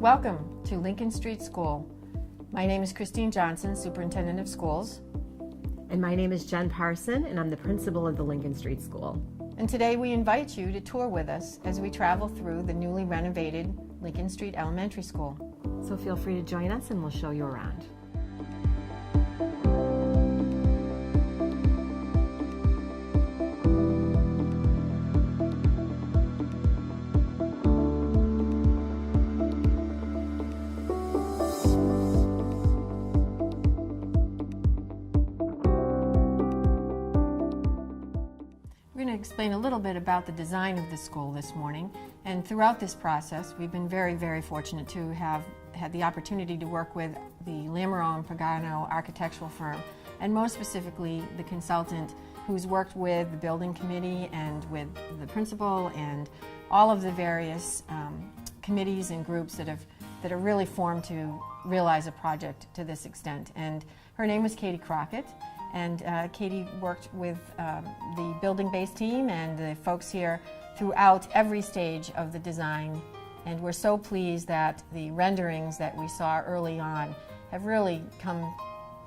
Welcome to Lincoln Street School. My name is Christine Johnson, Superintendent of Schools. And my name is Jen Parson, and I'm the principal of the Lincoln Street School. And today we invite you to tour with us as we travel through the newly renovated Lincoln Street Elementary School. So feel free to join us and we'll show you around. We're going to explain a little bit about the design of the school this morning, and throughout this process we've been very fortunate to have had the opportunity to work with the Lamoureux and Pagano architectural firm, and most specifically the consultant who's worked with the building committee and with the principal and all of the various committees and groups that are really formed to realize a project to this extent. And her name was Katie Crockett. And Katie worked with the building-based team and the folks here throughout every stage of the design. And we're so pleased that the renderings that we saw early on have really come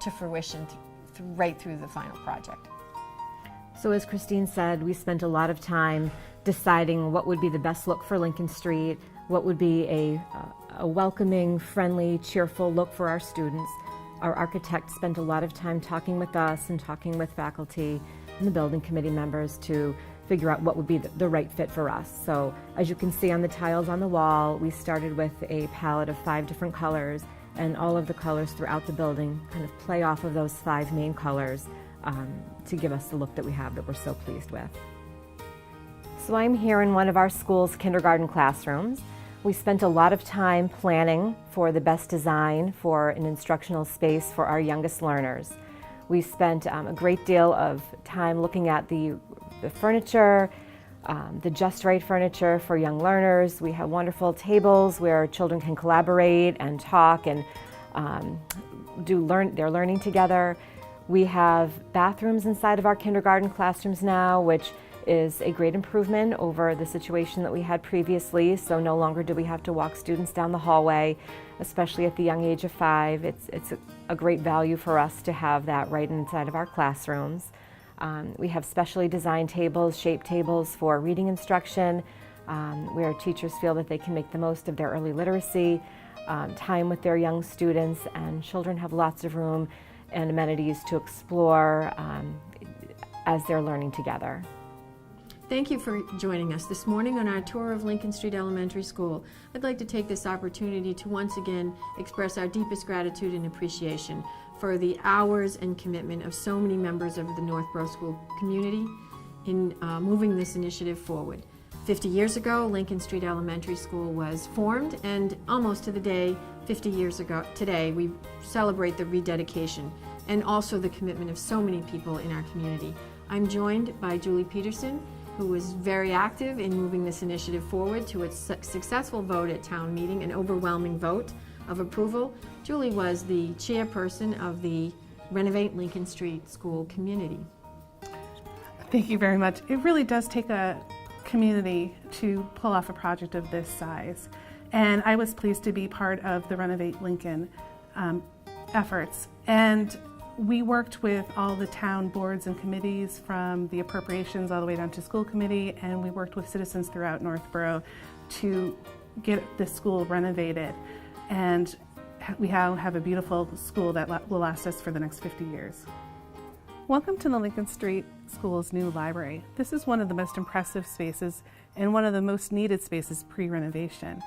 to fruition right through the final project. So as Christine said, we spent a lot of time deciding what would be the best look for Lincoln Street, what would be a welcoming, friendly, cheerful look for our students. Our architect spent a lot of time talking with us and talking with faculty and the building committee members to figure out what would be the right fit for us. So as you can see on the tiles on the wall, we started with a palette of 5 different colors, and all of the colors throughout the building kind of play off of those 5 main colors to give us the look that we have that we're so pleased with. So I'm here in one of our school's kindergarten classrooms. We spent a lot of time planning for the best design for an instructional space for our youngest learners. We spent a great deal of time looking at the furniture, the just right furniture for young learners. We have wonderful tables where children can collaborate and talk and do their learning together. We have bathrooms inside of our kindergarten classrooms now, which is a great improvement over the situation that we had previously. So no longer do we have to walk students down the hallway, especially at the young age of 5. It's a great value for us to have that right inside of our classrooms. We have specially designed tables, shaped tables for reading instruction, where teachers feel that they can make the most of their early literacy, time with their young students, and children have lots of room and amenities to explore as they're learning together. Thank you for joining us this morning on our tour of Lincoln Street Elementary School. I'd like to take this opportunity to once again express our deepest gratitude and appreciation for the hours and commitment of so many members of the Northborough School community in moving this initiative forward. 50 years ago, Lincoln Street Elementary School was formed, and almost to the day, 50 years ago today, we celebrate the rededication and also the commitment of so many people in our community. I'm joined by Julie Peterson, who was very active in moving this initiative forward to its successful vote at town meeting, an overwhelming vote of approval. Julie was the chairperson of the Renovate Lincoln Street School community. Thank you very much. It really does take a community to pull off a project of this size. And I was pleased to be part of the Renovate Lincoln efforts. And we worked with all the town boards and committees, from the appropriations all the way down to school committee, and we worked with citizens throughout Northborough to get the school renovated. And we now have a beautiful school that will last us for the next 50 years. Welcome to the Lincoln Street School's new library. This is one of the most impressive spaces and one of the most needed spaces pre-renovation.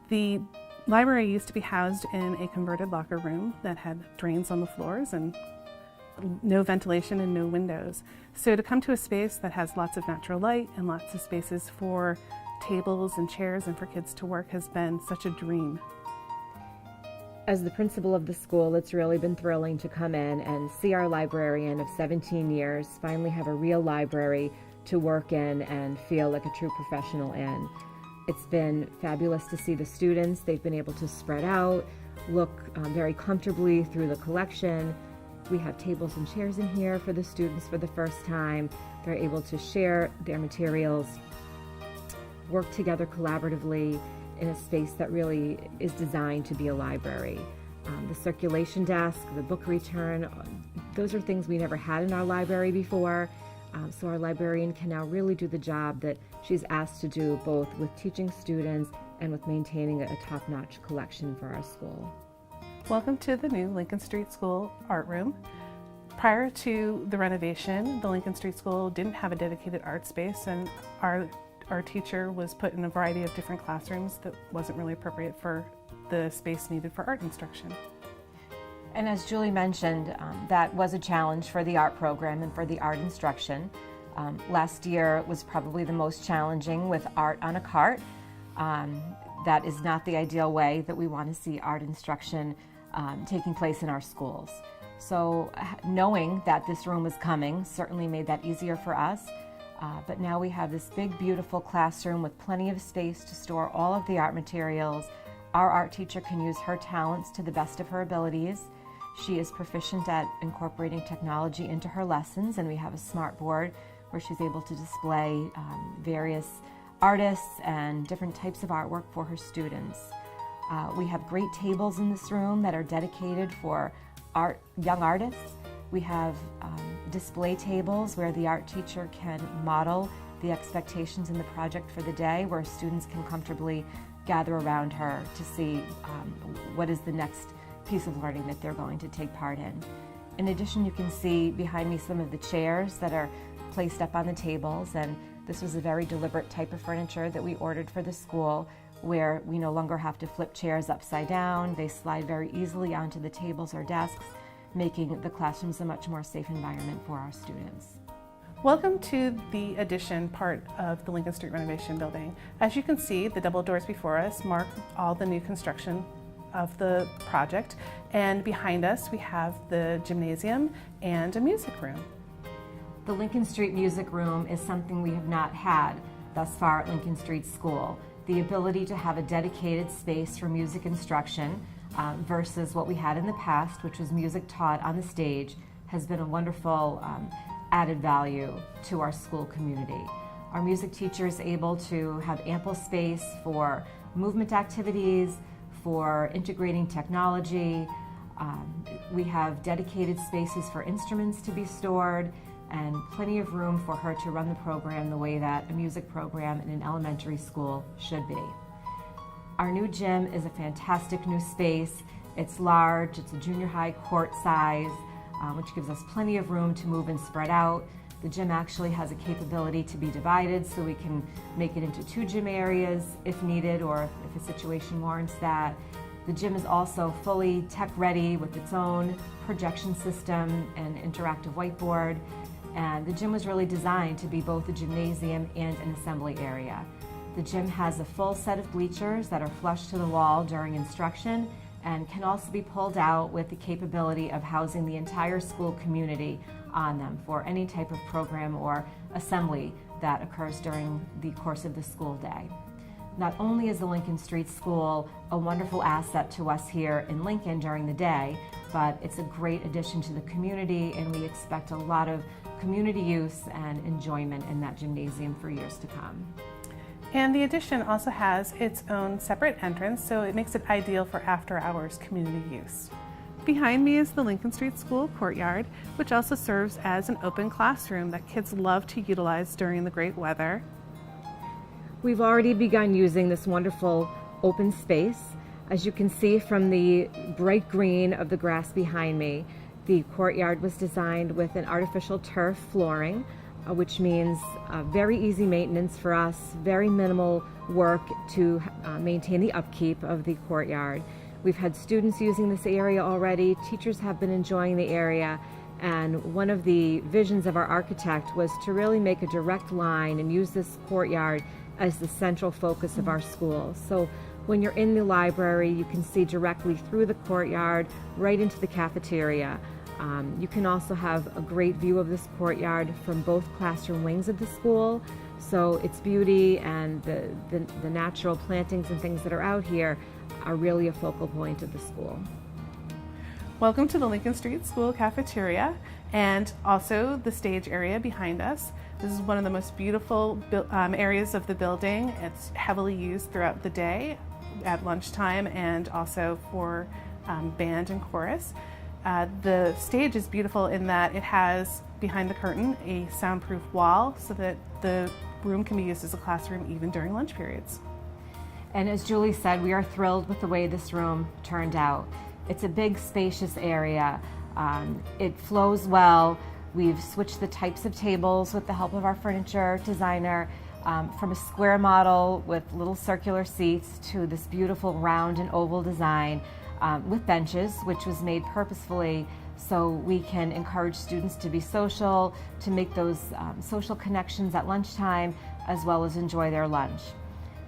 The library used to be housed in a converted locker room that had drains on the floors and no ventilation and no windows. So to come to a space that has lots of natural light and lots of spaces for tables and chairs and for kids to work has been such a dream. As the principal of the school, it's really been thrilling to come in and see our librarian of 17 years finally have a real library to work in and feel like a true professional in. It's been fabulous to see the students. They've been able to spread out, look very comfortably through the collection. We have tables and chairs in here for the students for the first time. They're able to share their materials, work together collaboratively, in a space that really is designed to be a library. The circulation desk, the book return, those are things we never had in our library before. So our librarian can now really do the job that she's asked to do, both with teaching students and with maintaining a top-notch collection for our school. Welcome to the new Lincoln Street School art room. Prior to the renovation, the Lincoln Street School didn't have a dedicated art space, and our teacher was put in a variety of different classrooms that wasn't really appropriate for the space needed for art instruction. And as Julie mentioned, that was a challenge for the art program and for the art instruction. Last year was probably the most challenging with art on a cart. That is not the ideal way that we want to see art instruction taking place in our schools. So knowing that this room was coming certainly made that easier for us. But now we have this big, beautiful classroom with plenty of space to store all of the art materials. Our art teacher can use her talents to the best of her abilities. She is proficient at incorporating technology into her lessons, and we have a smart board where she's able to display various artists and different types of artwork for her students. We have great tables in this room that are dedicated for young artists. We have display tables where the art teacher can model the expectations in the project for the day, where students can comfortably gather around her to see what is the next piece of learning that they're going to take part in. In addition, you can see behind me some of the chairs that are placed up on the tables, and this was a very deliberate type of furniture that we ordered for the school, where we no longer have to flip chairs upside down. They slide very easily onto the tables or desks, making the classrooms a much more safe environment for our students. Welcome to the addition part of the Lincoln Street renovation building. As you can see, the double doors before us mark all the new construction of the project, and behind us we have the gymnasium and a music room. The Lincoln Street Music Room is something we have not had thus far at Lincoln Street School. The ability to have a dedicated space for music instruction versus what we had in the past, which was music taught on the stage, has been a wonderful added value to our school community. Our music teacher is able to have ample space for movement activities, for integrating technology. We have dedicated spaces for instruments to be stored, and plenty of room for her to run the program the way that a music program in an elementary school should be. Our new gym is a fantastic new space. It's large, it's a junior high court size, which gives us plenty of room to move and spread out. The gym actually has a capability to be divided, so we can make it into 2 gym areas if needed, or if a situation warrants that. The gym is also fully tech ready with its own projection system and interactive whiteboard. And the gym was really designed to be both a gymnasium and an assembly area. The gym has a full set of bleachers that are flush to the wall during instruction, and can also be pulled out with the capability of housing the entire school community on them for any type of program or assembly that occurs during the course of the school day. Not only is the Lincoln Street School a wonderful asset to us here in Lincoln during the day, but it's a great addition to the community, and we expect a lot of community use and enjoyment in that gymnasium for years to come. And the addition also has its own separate entrance, so it makes it ideal for after-hours community use. Behind me is the Lincoln Street School Courtyard, which also serves as an open classroom that kids love to utilize during the great weather. We've already begun using this wonderful open space. As you can see from the bright green of the grass behind me, the courtyard was designed with an artificial turf flooring, which means very easy maintenance for us, very minimal work to maintain the upkeep of the courtyard. We've had students using this area already, teachers have been enjoying the area, and one of the visions of our architect was to really make a direct line and use this courtyard as the central focus of our school. So when you're in the library, you can see directly through the courtyard right into the cafeteria. You can also have a great view of this courtyard from both classroom wings of the school. So its beauty and the natural plantings and things that are out here are really a focal point of the school. Welcome to the Lincoln Street School Cafeteria and also the stage area behind us. This is one of the most beautiful areas of the building. It's heavily used throughout the day at lunchtime and also for band and chorus. The stage is beautiful in that it has behind the curtain a soundproof wall so that the room can be used as a classroom even during lunch periods. And as Julie said, we are thrilled with the way this room turned out. It's a big, spacious area. It flows well. We've switched the types of tables with the help of our furniture designer, from a square model with little circular seats to this beautiful round and oval design with benches, which was made purposefully so we can encourage students to be social, to make those social connections at lunchtime, as well as enjoy their lunch.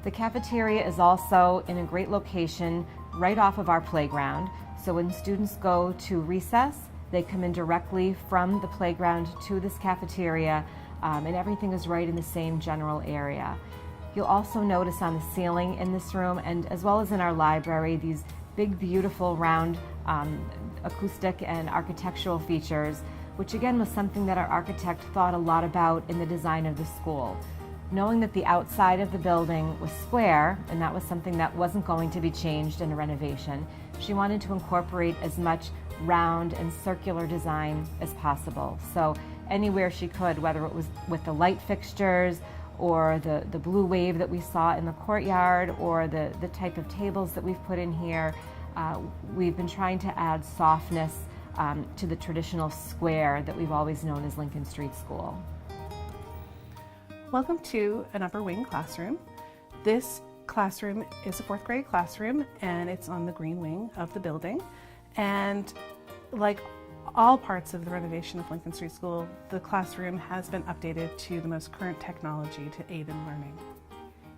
The cafeteria is also in a great location right off of our playground, so when students go to recess, they come in directly from the playground to this cafeteria, and everything is right in the same general area. You'll also notice on the ceiling in this room, and as well as in our library, these big, beautiful, round acoustic and architectural features, which again was something that our architect thought a lot about in the design of the school. Knowing that the outside of the building was square, and that was something that wasn't going to be changed in a renovation, she wanted to incorporate as much round and circular design as possible. So anywhere she could, whether it was with the light fixtures or the blue wave that we saw in the courtyard or the type of tables that we've put in here, we've been trying to add softness to the traditional square that we've always known as Lincoln Street School. Welcome to an upper wing classroom. This classroom is a 4th grade classroom and it's on the green wing of the building. And like all parts of the renovation of Lincoln Street School, the classroom has been updated to the most current technology to aid in learning.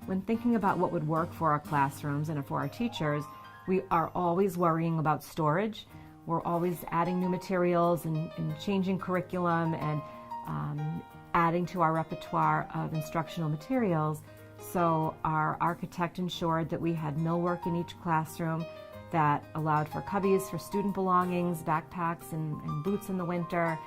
When thinking about what would work for our classrooms and for our teachers, we are always worrying about storage. We're always adding new materials and changing curriculum and adding to our repertoire of instructional materials. So our architect ensured that we had millwork in each classroom that allowed for cubbies for student belongings, backpacks and boots in the winter,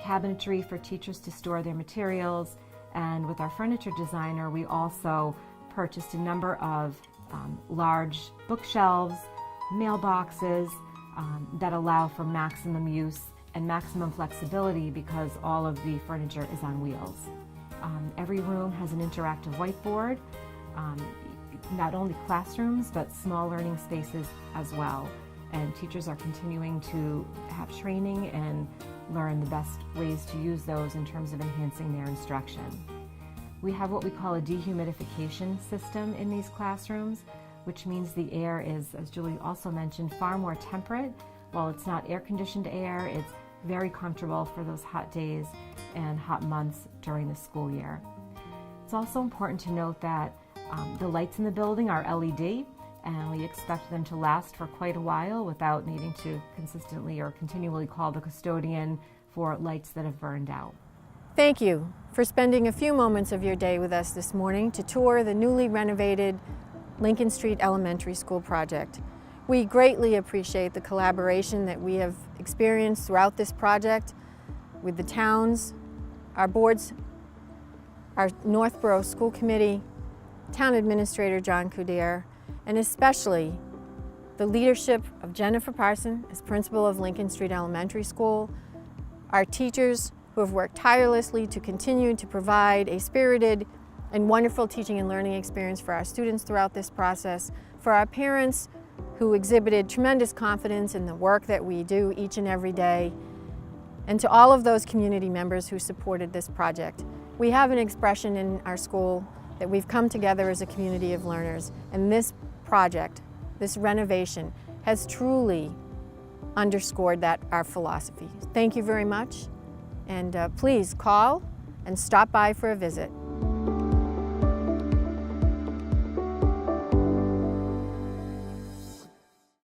cabinetry for teachers to store their materials. And with our furniture designer, we also purchased a number of large bookshelves, mailboxes that allow for maximum use and maximum flexibility because all of the furniture is on wheels. Every room has an interactive whiteboard, not only classrooms, but small learning spaces as well. And teachers are continuing to have training and learn the best ways to use those in terms of enhancing their instruction. We have what we call a dehumidification system in these classrooms, which means the air is, as Julie also mentioned, far more temperate. While it's not air-conditioned air, it's very comfortable for those hot days and hot months during the school year. It's also important to note that the lights in the building are LED, and we expect them to last for quite a while without needing to consistently or continually call the custodian for lights that have burned out. Thank you for spending a few moments of your day with us this morning to tour the newly renovated Lincoln Street Elementary School project. We greatly appreciate the collaboration that we have experienced throughout this project with the towns, our boards, our Northborough School Committee, Town Administrator John Courtyard, and especially the leadership of Jennifer Parson as principal of Lincoln Street Elementary School, our teachers who have worked tirelessly to continue to provide a spirited and wonderful teaching and learning experience for our students throughout this process, for our parents who exhibited tremendous confidence in the work that we do each and every day, and to all of those community members who supported this project. We have an expression in our school that we've come together as a community of learners, and this project, this renovation, has truly underscored that, our philosophy. Thank you very much, and please call and stop by for a visit.